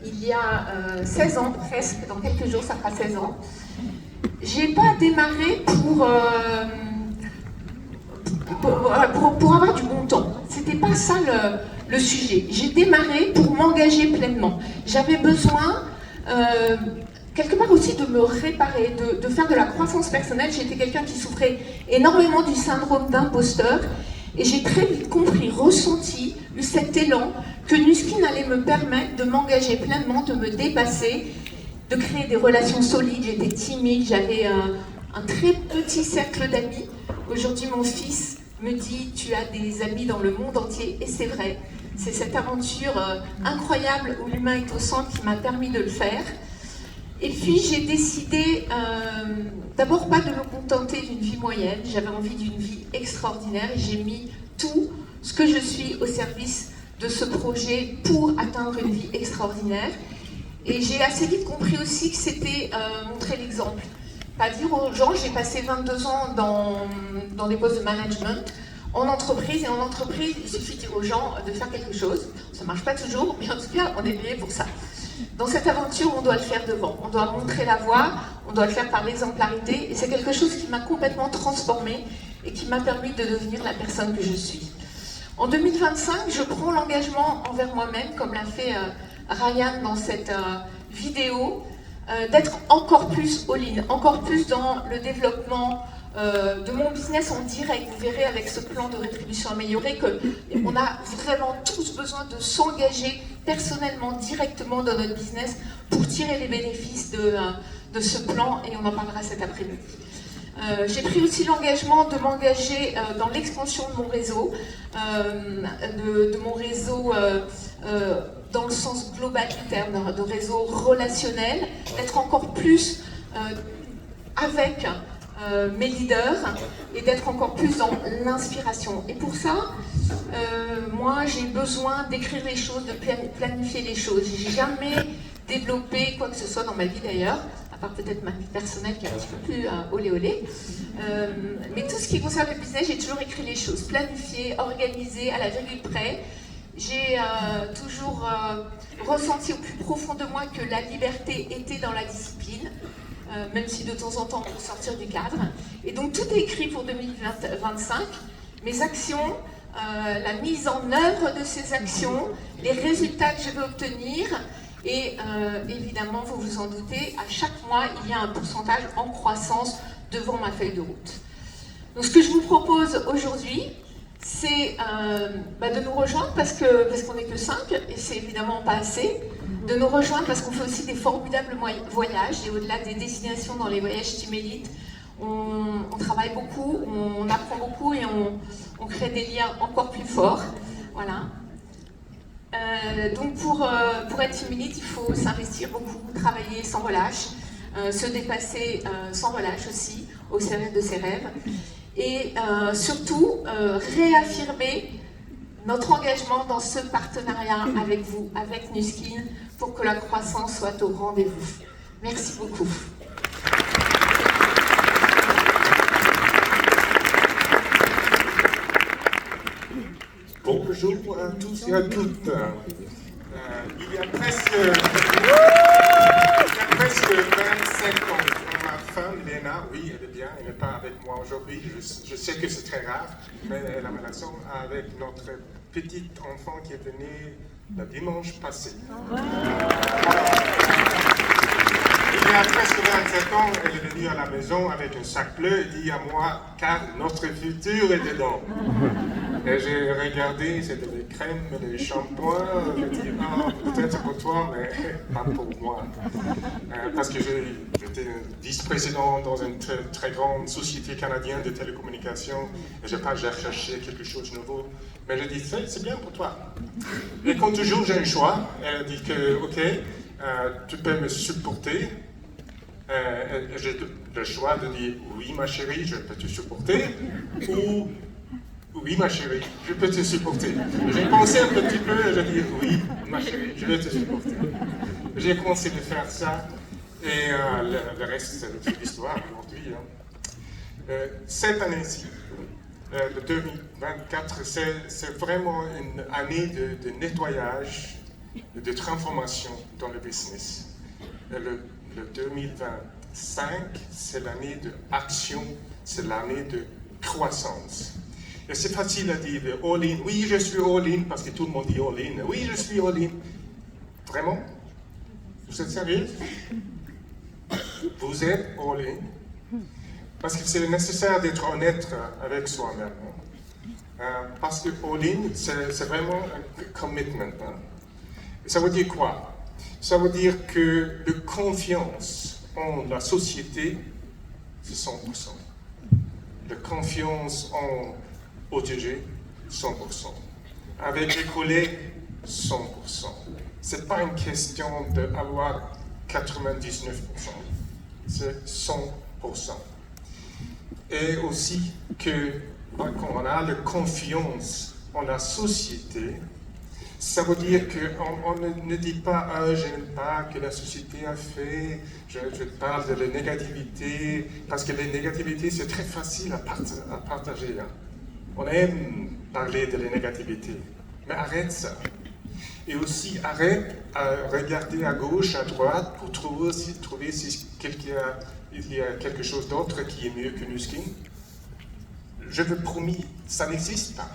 Il y a 16 ans, presque, dans quelques jours ça fera 16 ans, j'ai pas démarré pour avoir du bon temps. C'était pas ça le sujet. J'ai démarré pour m'engager pleinement. J'avais besoin, quelque part aussi, de me réparer, de faire de la croissance personnelle. J'étais quelqu'un qui souffrait énormément du syndrome d'imposteur. Et j'ai très vite compris, ressenti, eu cet élan que Nu Skin allait me permettre de m'engager pleinement, de me dépasser, de créer des relations solides. J'étais timide, j'avais un très petit cercle d'amis. Aujourd'hui, mon fils me dit « Tu as des amis dans le monde entier » et c'est vrai. C'est cette aventure incroyable où l'humain est au centre qui m'a permis de le faire. Et puis j'ai décidé d'abord pas de me contenter d'une vie moyenne, j'avais envie d'une vie extraordinaire et j'ai mis tout ce que je suis au service de ce projet pour atteindre une vie extraordinaire. Et j'ai assez vite compris aussi que c'était montrer l'exemple. Pas dire aux gens, j'ai passé 22 ans dans des postes de management, en entreprise, et en entreprise, il suffit de dire aux gens de faire quelque chose. Ça ne marche pas toujours, mais en tout cas, on est payé pour ça. Dans cette aventure, on doit le faire devant, on doit montrer la voie, on doit le faire par l'exemplarité, et c'est quelque chose qui m'a complètement transformée et qui m'a permis de devenir la personne que je suis. En 2025, je prends l'engagement envers moi-même, comme l'a fait Ryan dans cette vidéo, d'être encore plus all-in, encore plus dans le développement de mon business en direct. Vous verrez avec ce plan de rétribution améliorée qu'on a vraiment tous besoin de s'engager personnellement, directement dans notre business pour tirer les bénéfices de ce plan, et on en parlera cet après-midi. J'ai pris aussi l'engagement de m'engager dans l'expansion de mon réseau, dans le sens global du terme, de réseau relationnel, d'être encore plus avec mes leaders et d'être encore plus dans l'inspiration. Et pour ça, moi j'ai besoin d'écrire les choses, de planifier les choses. J'ai jamais développé quoi que ce soit dans ma vie d'ailleurs, à part peut-être ma vie personnelle qui est un petit peu plus olé olé. Mais tout ce qui concerne le business, j'ai toujours écrit les choses, planifié, organisé, à la virgule près. J'ai toujours ressenti au plus profond de moi que la liberté était dans la discipline, même si de temps en temps on peut sortir du cadre. Et donc tout est écrit pour 2025, mes actions, la mise en œuvre de ces actions, les résultats que je veux obtenir. Et évidemment, vous vous en doutez, à chaque mois, il y a un pourcentage en croissance devant ma feuille de route. Donc ce que je vous propose aujourd'hui, c'est de nous rejoindre parce qu'on n'est que 5, et c'est évidemment pas assez, de nous rejoindre parce qu'on fait aussi des formidables voyages, et au-delà des destinations dans les voyages Team Elite, on travaille beaucoup, on apprend beaucoup et on crée des liens encore plus forts. Voilà. Donc pour être Team Elite, il faut s'investir beaucoup, travailler sans relâche, se dépasser sans relâche aussi, au service de ses rêves. Et surtout, réaffirmer notre engagement dans ce partenariat avec vous, avec Nu Skin, pour que la croissance soit au rendez-vous. Merci beaucoup. Bonjour à tous et à toutes. Il y a presque 25 ans, ma femme Léna, oui, elle est bien, elle n'est pas avec moi aujourd'hui, je sais que c'est très rare, mais elle a une relation avec notre petit enfant qui est né le dimanche passé. Il y a presque 27 ans, elle est venue à la maison avec un sac bleu et dit à moi, car notre futur est dedans. Et j'ai regardé, c'était des crèmes, des shampoings, j'ai dit, peut-être pour toi, mais pas pour moi. Parce que j'étais vice-président dans une très grande société canadienne de télécommunications, et j'ai recherché quelque chose de nouveau. Mais j'ai dit, c'est bien pour toi. Et comme toujours, j'ai un choix. Elle a dit que, ok, tu peux me supporter. J'ai le choix de dire, oui ma chérie, je peux te supporter, ou oui ma chérie, je peux te supporter. J'ai pensé un petit peu et j'ai dit oui ma chérie, je vais te supporter. J'ai commencé à faire ça et le reste c'est l'histoire aujourd'hui. Cette année-ci, le 2024, c'est vraiment une année de nettoyage de transformation dans le business. Et le 2025, c'est l'année de action, c'est l'année de croissance. Et c'est facile à dire all-in. Oui, je suis all-in, parce que tout le monde dit all-in. Oui, je suis all-in. Vraiment? Vous êtes sérieux? Vous êtes all-in? Parce que c'est nécessaire d'être honnête avec soi-même. Parce que all-in, c'est vraiment un commitment. Et ça veut dire quoi? Ça veut dire que la confiance en la société, c'est 100%. La confiance en OTG, 100%. Avec les collègues, 100%. Ce n'est pas une question d'avoir 99%. C'est 100%. Et aussi que quand on a la confiance en la société, ça veut dire qu'on ne dit pas « je n'aime pas que la société a fait, je parle de la négativité », parce que la négativité, c'est très facile à partager. On aime parler de la négativité, mais arrête ça. Et aussi, arrête à regarder à gauche, à droite, pour trouver si il y a quelque chose d'autre qui est mieux que Nuskin. Je vous promets, ça n'existe pas.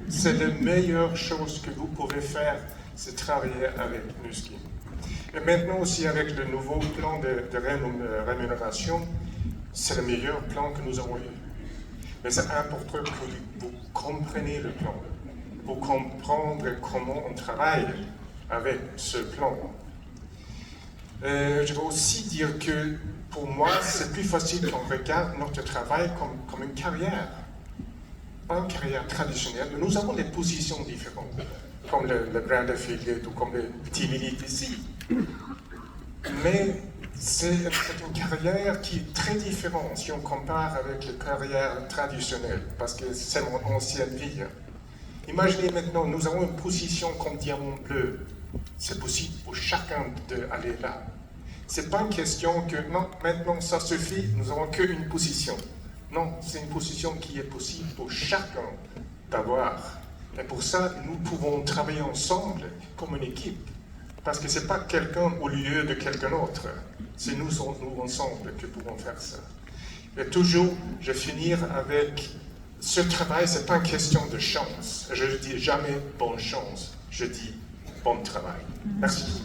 C'est la meilleure chose que vous pouvez faire, c'est travailler avec Nuskin. Et maintenant aussi avec le nouveau plan de rémunération, c'est le meilleur plan que nous avons eu. Mais c'est important que vous compreniez le plan, pour comprendre comment on travaille avec ce plan. Je veux aussi dire que pour moi, c'est plus facile qu'on regarde notre travail comme une carrière. Pas une carrière traditionnelle. Nous avons des positions différentes, comme le brand affiliate ou comme le petit milite ici. Mais c'est une carrière qui est très différente si on compare avec la carrière traditionnelle, parce que c'est mon ancienne vie. Imaginez maintenant, nous avons une position comme diamant bleu. C'est possible pour chacun d'aller là. C'est pas une question que, non, maintenant ça suffit, nous n'avons qu'une position. Non, c'est une position qui est possible pour chacun d'avoir. Et pour ça, nous pouvons travailler ensemble comme une équipe. Parce que ce n'est pas quelqu'un au lieu de quelqu'un d'autre. C'est nous ensemble que pouvons faire ça. Et toujours, je vais finir avec ce travail, ce n'est pas une question de chance. Je ne dis jamais bonne chance, je dis bon travail. Merci.